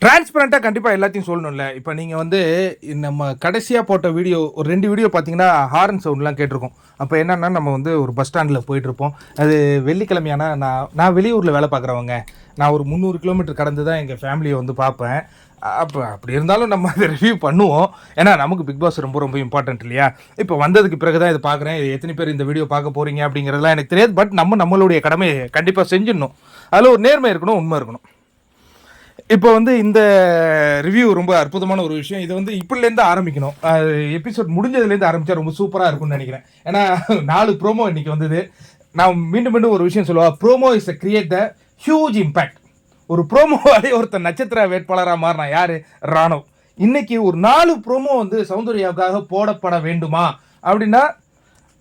டிரான்ஸ்பரண்ட்டாக கண்டிப்பாக எல்லாத்தையும் சொல்லணும்ல. இப்போ நீங்கள் வந்து நம்ம கடைசியாக போட்ட வீடியோ ஒரு 2 வீடியோ பார்த்தீங்கன்னா ஹாரன் சவுண்ட்லாம் கேட்டிருக்கோம். அப்போ என்னென்னா நம்ம வந்து ஒரு பஸ் ஸ்டாண்டில் போயிட்டுருப்போம். அது வெள்ளிக்கிழமையானா நான் வெளியூரில் வேலை பார்க்குறவங்க. நான் ஒரு 300 கிலோமீட்டர் கடந்து தான் எங்கள் ஃபேமிலியை வந்து பார்ப்பேன். அப்போ அப்படி இருந்தாலும் நம்ம அதை ரிவ்யூ பண்ணுவோம். ஏன்னா நமக்கு பிக் பாஸ் ரொம்ப ரொம்ப இம்பார்ட்டன்ட் இல்லையா? இப்போ வந்ததுக்கு பிறகு தான் இதை பார்க்குறேன். எத்தனை பேர் இந்த வீடியோ பார்க்க போகிறீங்க அப்படிங்கிறதுலாம் எனக்கு தெரியாது. பட் நம்மளுடைய கடமையை கண்டிப்பாக செஞ்சிடணும். அதில் ஒரு நேர்மை இருக்கணும், உண்மை இருக்கணும். இப்போ வந்து இந்த ரிவ்யூ ரொம்ப அற்புதமான ஒரு விஷயம். இதை வந்து இப்படிலேருந்து ஆரம்பிக்கணும். எபிசோட் முடிஞ்சதுலேருந்து ஆரம்பித்தா ரொம்ப சூப்பராக இருக்கும்னு நினைக்கிறேன். ஏன்னா 4 ப்ரோமோ இன்றைக்கி வந்தது. நான் மீண்டும் மீண்டும் ஒரு விஷயம் சொல்லுவா, promo is create the huge impact. ஒரு ப்ரோமோவாலே ஒருத்தர் நட்சத்திர வேட்பாளராக மாறினா யார்? ராணுவ. இன்னைக்கு ஒரு 4 ப்ரோமோ வந்து சௌந்தர்யாவுக்காக போடப்பட வேண்டுமா அப்படின்னா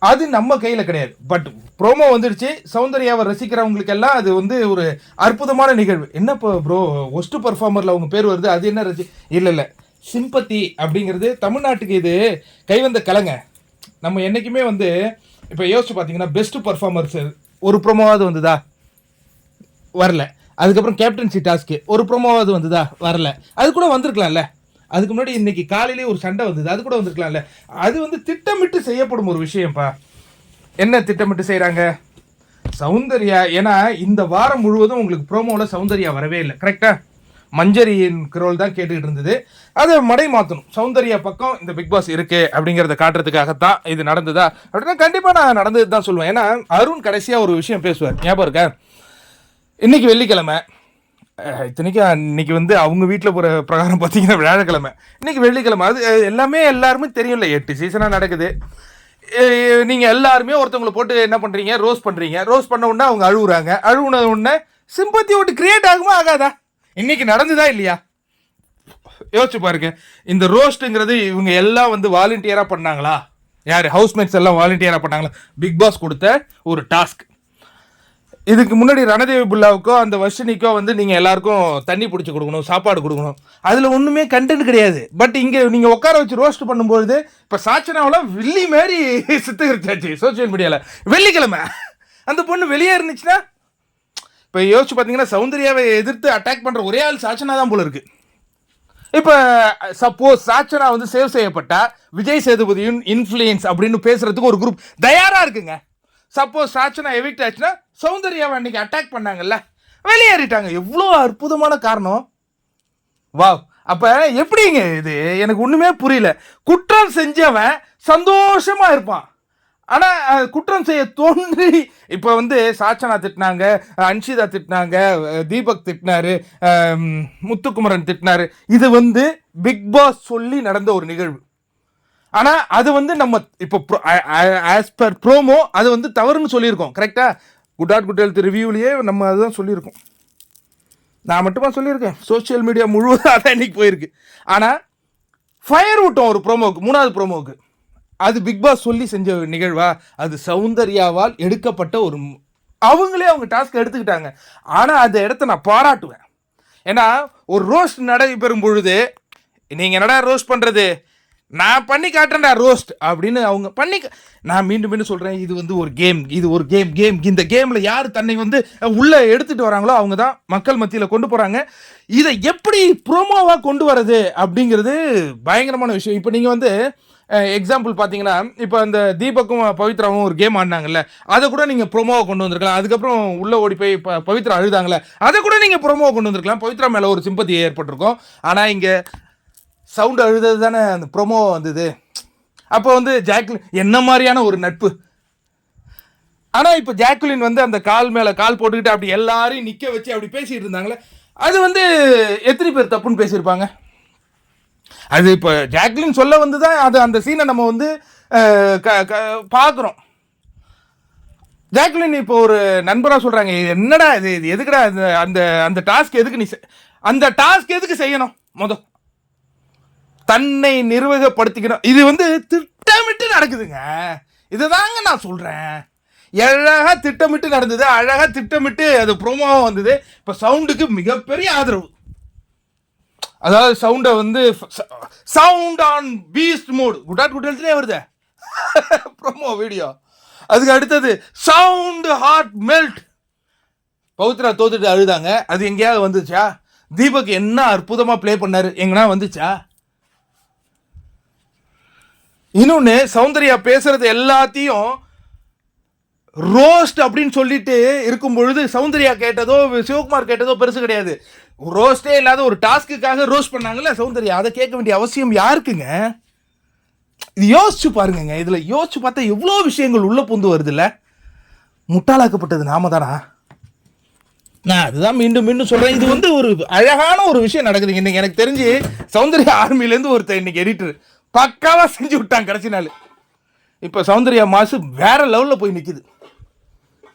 அது நம்ம கையில் கிடையாது. பட் ப்ரோமோ வந்துடுச்சு. சௌந்தர்யாவை ரசிக்கிறவங்களுக்கு எல்லாம் அது வந்து ஒரு அற்புதமான நிகழ்வு. என்ன ப்ரோ ஒஸ்ட் பர்ஃபார்மரில் அவங்க பேர் வருது, அது என்ன இல்லை சிம்பத்தி அப்படிங்கிறது தமிழ்நாட்டுக்கு இது கைவந்த கலைங்க. நம்ம என்றைக்குமே வந்து இப்போ யோசிச்சு பார்த்தீங்கன்னா பெஸ்ட் பர்ஃபார்மர்ஸ் ஒரு ப்ரோமோவாவது வந்ததா? வரல. அதுக்கப்புறம் கேப்டன்சி டாஸ்க்கு ஒரு ப்ரோமோவாவது வந்ததா? வரல. அது கூட வந்திருக்கலாம்ல. அதுக்கு முன்னாடி இன்னைக்கு காலையிலேயே ஒரு சண்டை வந்தது, அது கூட வந்திருக்கலாம்ல. அது வந்து திட்டமிட்டு செய்யப்படும் ஒரு விஷயம்ப்பா. என்ன திட்டமிட்டு செய்கிறாங்க? சௌந்தர்யா. ஏன்னா இந்த வாரம் முழுவதும் உங்களுக்கு ப்ரோமோவில் சௌந்தர்யா வரவே இல்லை, கரெக்டாக? மஞ்சரியின் குரல் தான் கேட்டுக்கிட்டு இருந்தது. அதை மடை மாற்றணும். சௌந்தர்யா பக்கம் இந்த பிக் பாஸ் இருக்கு அப்படிங்கிறத காட்டுறதுக்காகத்தான் இது நடந்ததா அப்படின்னா கண்டிப்பாக நான் நடந்தது தான் சொல்லுவேன். ஏன்னா அருண் கடைசியாக ஒரு விஷயம் பேசுவார், ஞாபகம் இருக்கா? இன்னைக்கு வெள்ளிக்கிழமை, இத்தனைக்கு இன்னைக்கு வந்து அவங்க வீட்டில் போகிற பிரகாரம் பார்த்தீங்கன்னா வியாழக்கிழமை, இன்னைக்கு வெள்ளிக்கிழமை. அது எல்லாருமே தெரியும்ல, 8 சீசனாக நடக்குது. நீங்கள் எல்லாருமே ஒருத்தவங்களை போட்டு என்ன பண்ணுறீங்க? ரோஸ் பண்ணுறீங்க. ரோஸ் பண்ண உடனே அவங்க அழுகுறாங்க. அழுகுன உடனே சிம்பத்தி ஓட்டு கிரியேட் ஆகுமா ஆகாதா? இன்னைக்கு நடந்துதா இல்லையா? யோசிச்சு பாருங்க. இந்த ரோஸ்ட்டுங்கிறது இவங்க எல்லாம் வந்து வாலண்டியராக பண்ணாங்களா? யார்? ஹவுஸ்மேட்ஸ் எல்லாம் வாலண்டியராக பண்ணாங்களா? பிக் பாஸ் கொடுத்த ஒரு டாஸ்க். இதுக்கு முன்னாடி ரணதேவி புல்லாவுக்கோ அந்த வர்ஷினிக்கோ வந்து நீங்கள் எல்லாருக்கும் தண்ணி பிடிச்சி கொடுக்கணும், சாப்பாடு கொடுக்கணும். அதில் ஒன்றுமே கண்டென்ட் கிடையாது. பட் இங்கே நீங்கள் உட்கார வச்சு ரோஸ்ட் பண்ணும்போது இப்போ சாச்சனாவில் வில்லி மாதிரி சித்தரிச்சாச்சு சோசியல் மீடியாவில். வெள்ளிக்கிழமை அந்த பொண்ணு வெளியே இருந்துச்சுன்னா இப்போ யோசிச்சு பார்த்தீங்கன்னா சௌந்தர்யாவை எதிர்த்து அட்டாக் பண்ணுற ஒரே ஆள் சாச்சனா தான் போல இருக்கு. இப்போ சப்போஸ் சாச்சனா வந்து சேவ் செய்யப்பட்டா விஜய் சேதுபதியின் இன்ஃப்ளூயன்ஸ் அப்படின்னு பேசுறதுக்கு ஒரு குரூப் தயாராக இருக்குங்க. சப்போஸ் சாச்சனா எவிக்ட் ஆச்சுன்னா சௌந்தர்யாவை அன்னைக்கு அட்டாக் பண்ணாங்கல்ல, வெளியேறிட்டாங்க. எவ்வளோ அற்புதமான காரணம்! வா, அப்போ எப்படிங்க இது? எனக்கு ஒன்றுமே புரியல. குற்றம் செஞ்சவன் சந்தோஷமா இருப்பான், ஆனால் குற்றம் செய்ய தோன்றி இப்போ வந்து சாச்சனா திட்டினாங்க, அன்ஷிதா திட்டினாங்க, தீபக் திட்டினாரு, முத்துக்குமரன் திட்டினாரு. இது வந்து பிக் பாஸ் சொல்லி நடந்த ஒரு நிகழ்வு. ஆனால் அது வந்து நம்ம இப்போ ஆஸ் பர் ப்ரோமோ அது வந்து தவறுன்னு சொல்லியிருக்கோம், கரெக்டா? குட் ஆட் குட் ஹெல்த் ரிவ்யூவிலேயே நம்ம அதுதான் சொல்லியிருக்கோம். நான் மட்டுமா சொல்லியிருக்கேன்? சோசியல் மீடியா முழுவதும் அதான் இன்னைக்கு போயிருக்கு. ஆனால் ஃபயர் விட்டோம் ஒரு ப்ரோமோவுக்கு, 3வது ப்ரோமோவுக்கு. அது பிக் பாஸ் சொல்லி செஞ்ச நிகழ்வா? அது சௌந்தர்யாவால் எடுக்கப்பட்ட ஒரு அவங்களே அவங்க டாஸ்க் எடுத்துக்கிட்டாங்க. ஆனால் அந்த இடத்த நான் பாராட்டுவேன். ஏன்னா ஒரு ரோஸ்ட் நடைபெறும் பொழுது நீங்கள் என்னடா ரோஸ்ட் பண்ணுறது, நான் பண்ணி காட்டுறேன்டா ரோஸ்ட் அப்படின்னு அவங்க பண்ணி. நான் மீண்டும் மீண்டும் சொல்கிறேன், இது வந்து ஒரு கேம். இது ஒரு கேம். இந்த கேமில் யார் தன்னை வந்து உள்ளே எடுத்துகிட்டு வராங்களோ அவங்க தான் மக்கள் மத்தியில் கொண்டு போகிறாங்க. இதை எப்படி ப்ரோமோவாக கொண்டு வரது அப்படிங்கிறது பயங்கரமான விஷயம். இப்போ நீங்கள் வந்து எக்ஸாம்பிள் பார்த்தீங்கன்னா, இப்போ அந்த தீபக்கும் பவித்ராவும் ஒரு கேம் ஆடினாங்கல்ல, அதை கூட நீங்கள் ப்ரோமோவை கொண்டு வந்திருக்கலாம். அதுக்கப்புறம் உள்ளே ஓடி போய் பவித்ரா அழுதாங்களே, அதை கூட நீங்கள் ப்ரோமோவை கொண்டு வந்திருக்கலாம். பவித்ரா மேலே ஒரு சிம்பத்தி ஏற்பட்டிருக்கும். ஆனால் இங்கே சவுண்டு அழுதது தானே அந்த ப்ரோமோ வந்தது. அப்போ வந்து ஜாக்லின் என்ன மாதிரியான ஒரு நட்பு. ஆனால் இப்போ ஜாக்லின் வந்து அந்த கால் மேலே கால் போட்டுக்கிட்டு அப்படி எல்லாரையும் நிற்க வச்சு அப்படி பேசிகிட்டு இருந்தாங்களே, அது வந்து எத்தனை பேர் தப்புன்னு பேசியிருப்பாங்க? அது இப்போ ஜாக்லின் சொல்ல வந்து தான் அது அந்த சீனை நம்ம வந்து பார்க்குறோம். ஜாக்லின் இப்போ ஒரு நண்பராக சொல்கிறாங்க, என்னடா இது எதுக்குடா அந்த அந்த டாஸ்க் எதுக்கு நீ அந்த டாஸ்க் எதுக்கு செய்யணும்? தன்னை நிர்வகப்படுத்திக்கணும். இது வந்து திட்டமிட்டு நடக்குதுங்க. இதுதாங்க நான் சொல்கிறேன். அழகாக திட்டமிட்டு நடந்தது, அழகாக திட்டமிட்டு அது ப்ரோமோவாக வந்தது. இப்போ சவுண்டுக்கு மிகப்பெரிய ஆதரவு. அதாவது சவுண்டை வந்து sound on beast mode good at good ஹெல்த்லேயே வருது ப்ரோமோ வீடியோ. அதுக்கு அடுத்தது சவுண்ட் ஹார்ட் மெல்ட். பவித்ரா தோத்துட்டு அழுதாங்க, அது எங்கேயாவது வந்துச்சா? தீபக் என்ன அற்புதமாக ப்ளே பண்ணாரு, எங்கன்னா வந்துச்சா? இன்னொன்று, சௌந்தர்யா பேசுறது எல்லாத்தையும் ரோஸ்ட் அப்படின்னு சொல்லிட்டு இருக்கும் பொழுது சௌந்தர்யா கேட்டதோ சிவகுமார் கேட்டதோ பெருசு கிடையாது. ரோஸ்டே இல்லாத ஒரு டாஸ்க்குக்காக ரோஸ்ட் பண்ணாங்கல்ல சௌந்தர்யா, அதை கேட்க வேண்டிய அவசியம் யாருக்குங்க? இது யோசிச்சு பாருங்க. இதுல யோசிச்சு பார்த்தா எவ்வளோ விஷயங்கள் உள்ள புந்து வருது இல்ல. முட்டாளாக்கப்பட்டது நாம தானா? நான் அதுதான் மீண்டும் மீண்டும் சொல்றேன். இது வந்து ஒரு அழகான ஒரு விஷயம் நடக்குதுங்க இன்னைக்கு. எனக்கு தெரிஞ்சு சௌந்தர்யா ஆர்மிலேருந்து ஒருத்தர் இன்னைக்கு எடிட்டர் பக்காவா செஞ்சு விட்டாங்க கடைசி நாள். இப்போ சௌந்தர்யா மாசு வேற லெவலில் போய் நிற்குது.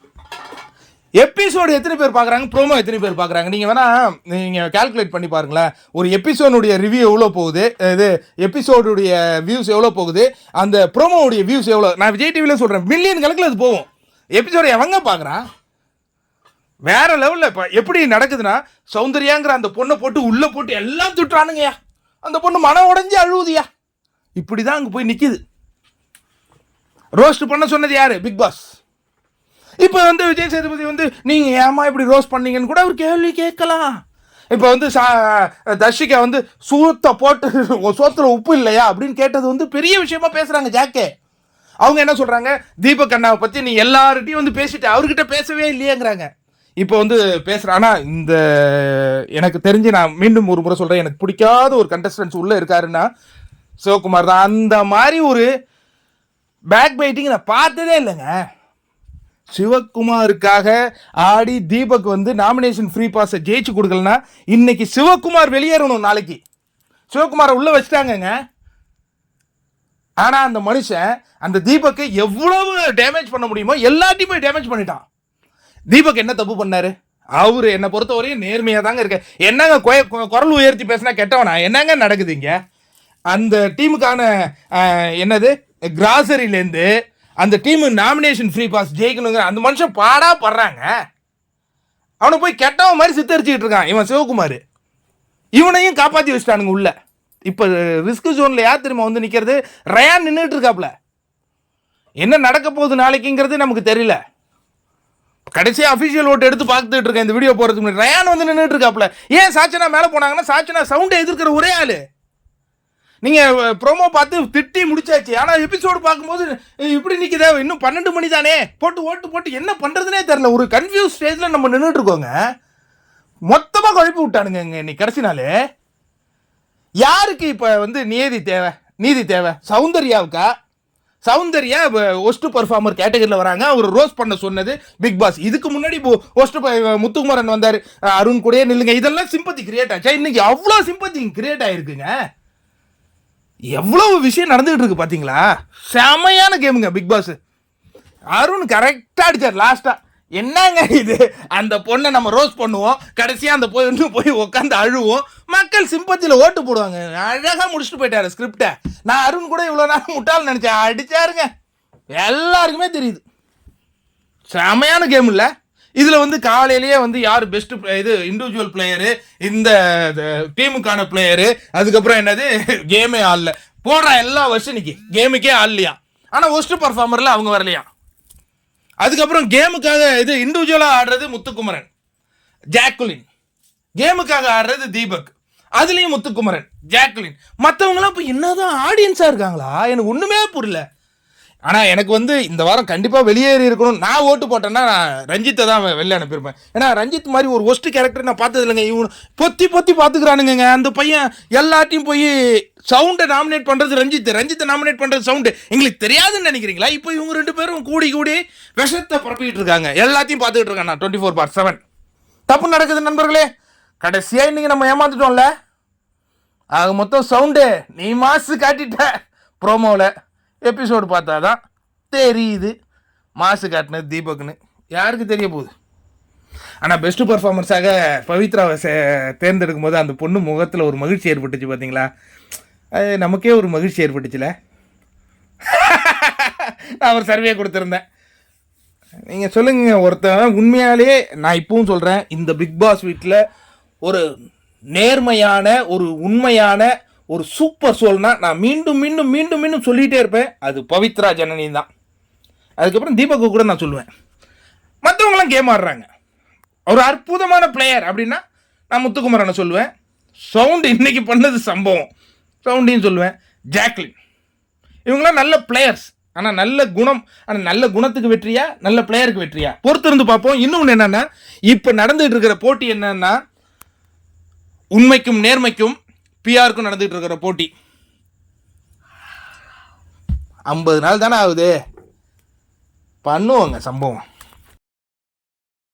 எபிசோடு எத்தனை பேர் பார்க்குறாங்க, ப்ரோமோ எத்தனை பேர் பார்க்குறாங்க, நீங்கள் வேணால் நீங்கள் கால்குலேட் பண்ணி பாருங்களேன். ஒரு எபிசோனுடைய ரிவ்யூ எவ்வளோ போகுது, இது எபிசோடுடைய வியூஸ் எவ்வளோ போகுது, அந்த ப்ரோமோவுடைய வியூஸ் எவ்வளோ. நான் விஜய் டிவியில் சொல்கிறேன், மில்லியன் கணக்கில் அது போகும். எபிசோடு எவங்க பார்க்குறான்? வேற லெவலில். இப்போ எப்படி நடக்குதுன்னா, சௌந்தர்யாங்கிற அந்த பொண்ணை போட்டு உள்ளே போட்டு எல்லாம் திட்டுறானுங்கய்யா, அந்த பொண்ணு மனம் உடஞ்சி அழுவுதியா. இப்படி தான் அங்கே போய் நிற்கிது. ரோஸ்ட் பண்ண சொன்னது யார்? Bigg Boss. இப்போ வந்து விஜய் சேதுபதி வந்து நீங்கள் ஏமா இப்படி ரோஸ்ட் பண்ணீங்கன்னு கூட அவர் கேள்வி கேட்கலாம். இப்போ வந்து தர்ஷிகா வந்து சூத்த போட்டு சோத்துல உப்பு இல்லையா அப்படின்னு கேட்டது வந்து பெரிய விஷயமா பேசுகிறாங்க ஜாக்கே. அவங்க என்ன சொல்கிறாங்க, தீபக் அண்ணாவை பற்றி நீ எல்லார்கிட்டையும் வந்து பேசிட்டு அவர்கிட்ட பேசவே இல்லையேங்கிறாங்க. இப்போ வந்து பேசுகிறேன். ஆனால் இந்த எனக்கு தெரிஞ்சு நான் மீண்டும் ஒரு முறை சொல்கிறேன், எனக்கு பிடிக்காத ஒரு கண்டஸ்டன்ஸ் உள்ளே இருக்காருன்னா சிவகுமார் தான். அந்த மாதிரி ஒரு பேக் பைட்டிங் நான் பார்த்ததே இல்லைங்க. சிவகுமாருக்காக ஆடி தீபக் வந்து நாமினேஷன் ஃப்ரீ பாஸை ஜெயிச்சு கொடுக்கலன்னா இன்னைக்கு சிவகுமார் வெளியேறணும். நாளைக்கு சிவகுமாரை உள்ளே வச்சுட்டாங்கங்க. ஆனால் அந்த மனுஷன் அந்த தீபக்கை எவ்வளவு டேமேஜ் பண்ண முடியுமோ எல்லாத்தையும் போய் டேமேஜ் பண்ணிட்டான். தீபக் என்ன தப்பு பண்ணாரு? அவரு என்னை பொறுத்தவரையும் நேர்மையாக தாங்க இருக்க. என்னங்க குரல் உயர்த்தி பேசினா கெட்டவனா? என்னங்க நடக்குது இங்கே? அந்த டீமுக்கான என்னது கிராசரியிலேருந்து அந்த டீமு நாமினேஷன் ஃப்ரீ பாஸ் ஜெயிக்கணுங்கிற அந்த மனுஷன் பாடா படுறாங்க. அவனை போய் கெட்டவன் மாதிரி சித்தரிச்சுக்கிட்டு இருக்கான் இவன் சிவகுமார். இவனையும் காப்பாற்றி வச்சுட்டானுங்க உள்ள. இப்போ ரிஸ்க் ஜோனில் யார் தெரியுமா வந்து நிற்கிறது? ரயான் நின்றுட்டு இருக்காப்புல. என்ன நடக்க போகுது நாளைக்குங்கிறது நமக்கு தெரியல. கடைசியாக அஃபிஷியல் ஓட்டு எடுத்து பார்த்துட்டு இருக்கேன் இந்த வீடியோ போகிறதுக்கு முன்னாடி. ரயான் வந்து நின்றுட்டு இருக்காப்புல. ஏன் சாச்சனா மேலே போனாங்கன்னா சாச்சனா சவுண்டை எதிர்க்கிற ஒரே ஆள். நீங்கள் ப்ரோமோ பார்த்து திட்டி முடிச்சாச்சு. ஆனால் எபிசோடு பார்க்கும்போது இப்படி நிற்கிதே, இன்னும் 12 மணி தானே, போட்டு ஓட்டு போட்டு என்ன பண்ணுறதுனே தெரில. ஒரு கன்ஃபியூஸ் ஸ்டேஜில் நம்ம நின்றுட்டு இருக்கோங்க. மொத்தமாக குழப்பி விட்டானுங்க இன்னைக்கு கடைசி நாள். யாருக்கு இப்போ வந்து நீதி தேவை? சௌந்தர்யாவுக்கா? சௌந்தர்யா ஒஸ்ட் பர்ஃபார்மர் கேட்டகரியில் வராங்க. அவர் ரோஸ் பண்ண சொன்னது பிக் பாஸ். இதுக்கு முன்னாடி ஒஸ்ட் முத்துக்குமரன் வந்தார், அருண் கூடயே நில்லுங்க. இதெல்லாம் சிம்பத்தி கிரியேட் ஆச்சா? இன்னைக்கு அவ்வளோ சிம்பத்தி கிரியேட் ஆகிருக்குங்க. எவ்வளவு விஷயம் நடந்துகிட்டு இருக்கு பார்த்தீங்களா? செமையான கேமுங்க பிக் பாஸ். அருண் கரெக்டாக அடிச்சார் லாஸ்ட்டாக. என்னங்க இது, அந்த பொண்ணை நம்ம ரோஸ் பண்ணுவோம், கடைசியாக அந்த போய் உட்காந்து அழுவோம், மக்கள் சிம்பத்தியில் ஓட்டு போடுவாங்க. அழகாக முடிச்சுட்டு போயிட்டாரு ஸ்கிரிப்டை. நான் அருண் கூட இவ்வளோ நேரம் முட்டாள் நினச்சேன். அடிச்சாருங்க, எல்லாருக்குமே தெரியுது. செமையான கேம் இல்லை? இதில் வந்து காலையிலேயே வந்து யார் பெஸ்ட் இது இண்டிவிஜுவல் பிளேயரு, இந்த டீமுக்கான பிளேயரு, அதுக்கப்புறம் என்னது கேமே ஆடல போடுற எல்லா வருஷம் இன்னைக்கு கேமுக்கே ஆடலையா. ஆனால் ஒஸ்ட் பர்ஃபார்மரில் அவங்க வரலையா. அதுக்கப்புறம் கேமுக்காக இது இண்டிவிஜுவலாக ஆடுறது முத்துக்குமரன், ஜாக்குலின். கேமுக்காக ஆடுறது தீபக், அதுலேயும் முத்துக்குமரன், ஜாக்குலின். மற்றவங்களாம் இப்போ என்னதான் ஆடியன்ஸாக இருக்காங்களா? எனக்கு ஒன்றுமே புரியல. ஆனால் எனக்கு வந்து இந்த வாரம் கண்டிப்பாக வெளியேறி இருக்கணும். நான் ஓட்டு போட்டேன்னா நான் ரஞ்சித்தை தான் வெளில அனுப்பியிருப்பேன். ஏன்னா ரஞ்சித் மாதிரி ஒரு ஒஸ்ட் கேரக்டர் நான் பார்த்தது இல்லைங்க. இவனு பொத்தி பார்த்துக்கிறானுங்க. அந்த பையன் எல்லாத்தையும் போய் சவுண்டை நாமினேட் பண்ணுறது ரஞ்சித்தை நாமினேட் பண்ணுறது சவுண்டு எங்களுக்கு தெரியாதுன்னு நினைக்கிறீங்களா? இப்போ இவங்க 2 பேரும் கூடி விஷத்தை பரப்பிக்கிட்டு இருக்காங்க. எல்லாத்தையும் பார்த்துக்கிட்டு இருக்காங்க. நான் 24/7 தப்பு நடக்குது நண்பர்களே. கடைசியாக இன்றைக்கி நம்ம ஏமாந்துட்டோம்ல. ஆக மொத்தம் சவுண்டு நீ மாசு காட்டிட்ட. ப்ரோமோவில் எபிசோடு பார்த்தா தான் தெரியுது மாசு காட்டினது தீபக்னு. யாருக்கு தெரிய போகுது? ஆனால் பெஸ்ட்டு பர்ஃபார்மன்ஸாக பவித்ராவை தேர்ந்தெடுக்கும் போது அந்த பொண்ணு முகத்தில் ஒரு மகிழ்ச்சி ஏற்பட்டுச்சு பார்த்தீங்களா? அது நமக்கே ஒரு மகிழ்ச்சி ஏற்பட்டுச்சுல. நான் ஒரு சர்வே கொடுத்துருந்தேன். நீங்கள் சொல்லுங்க, ஒருத்தன் உண்மையாலே நான் இப்பவும் சொல்கிறேன், இந்த பிக் பாஸ் வீட்டில் ஒரு நேர்மையான ஒரு உண்மையான ஒரு சூப்பர் சோல்னா நான் மீண்டும் சொல்லிகிட்டே இருப்பேன், அது பவித்ரா ஜனனி தான். அதுக்கப்புறம் தீபக்கு கூட நான் சொல்லுவேன். மற்றவங்களாம் கேம் ஆடுறாங்க. ஒரு அற்புதமான பிளேயர் அப்படின்னா நான் முத்துக்குமரனை சொல்லுவேன். சவுண்டு இன்னைக்கு பண்ணது சம்பவம் சவுண்டையும் சொல்லுவேன். ஜாக்லின் இவங்களாம் நல்ல பிளேயர்ஸ். ஆனால் நல்ல குணம், ஆனால் நல்ல குணத்துக்கு வெற்றியா நல்ல பிளேயருக்கு வெற்றியா பொறுத்து இருந்து பார்ப்போம். இன்னொன்று என்னன்னா, இப்போ நடந்துகிட்டு இருக்கிற போட்டி என்னன்னா, உண்மைக்கும் நேர்மைக்கும் பிஆருக்கும் நடந்துகிட்டு இருக்கிற போட்டி. 50 நாள் தானே ஆகுது, பண்ணுவோங்க சம்பவம்.